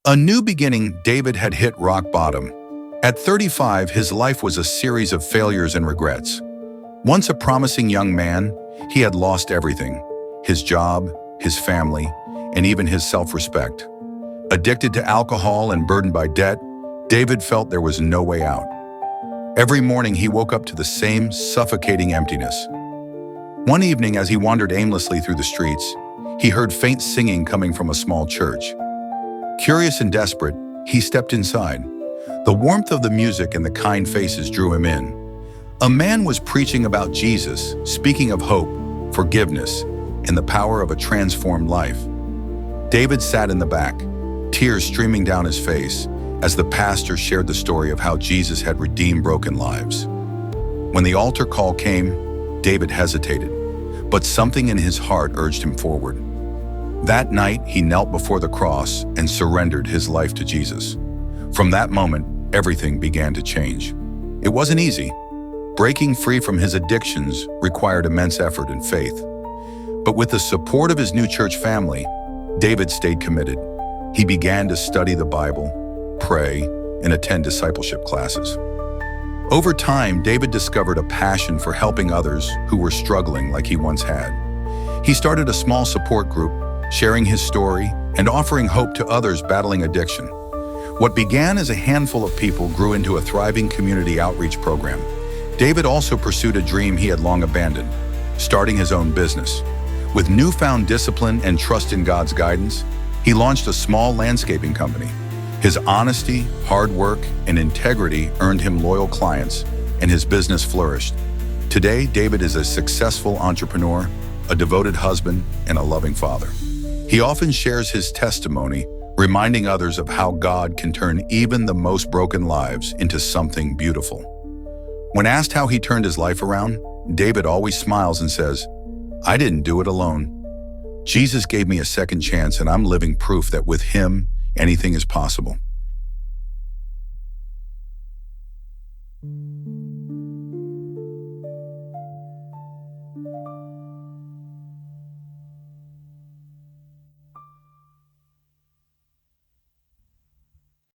A new beginning, David had hit rock bottom. At 35, his life was a series of failures and regrets. Once a promising young man, he had lost everything: his job, his family, and even his self-respect. Addicted to alcohol and burdened by debt, David felt there was no way out. Every morning he woke up to the same suffocating emptiness. One evening, as he wandered aimlessly through the streets, he heard faint singing coming from a small church. Curious and desperate, he stepped inside. The warmth of the music and the kind faces drew him in. A man was preaching about Jesus, speaking of hope, forgiveness, and the power of a transformed life. David sat in the back, tears streaming down his face, as the pastor shared the story of how Jesus had redeemed broken lives. When the altar call came, David hesitated, but something in his heart urged him forward. That night, he knelt before the cross and surrendered his life to Jesus. From that moment, everything began to change. It wasn't easy. Breaking free from his addictions required immense effort and faith. But with the support of his new church family, David stayed committed. He began to study the Bible, pray, and attend discipleship classes. Over time, David discovered a passion for helping others who were struggling like he once had. He started a small support group, sharing his story and offering hope to others battling addiction. What began as a handful of people grew into a thriving community outreach program. David also pursued a dream he had long abandoned, starting his own business. With newfound discipline and trust in God's guidance, he launched a small landscaping company. His honesty, hard work, and integrity earned him loyal clients, and his business flourished. Today, David is a successful entrepreneur, a devoted husband, and a loving father. He often shares his testimony, reminding others of how God can turn even the most broken lives into something beautiful. When asked how he turned his life around, David always smiles and says, "I didn't do it alone. Jesus gave me a second chance, and I'm living proof that with him, anything is possible."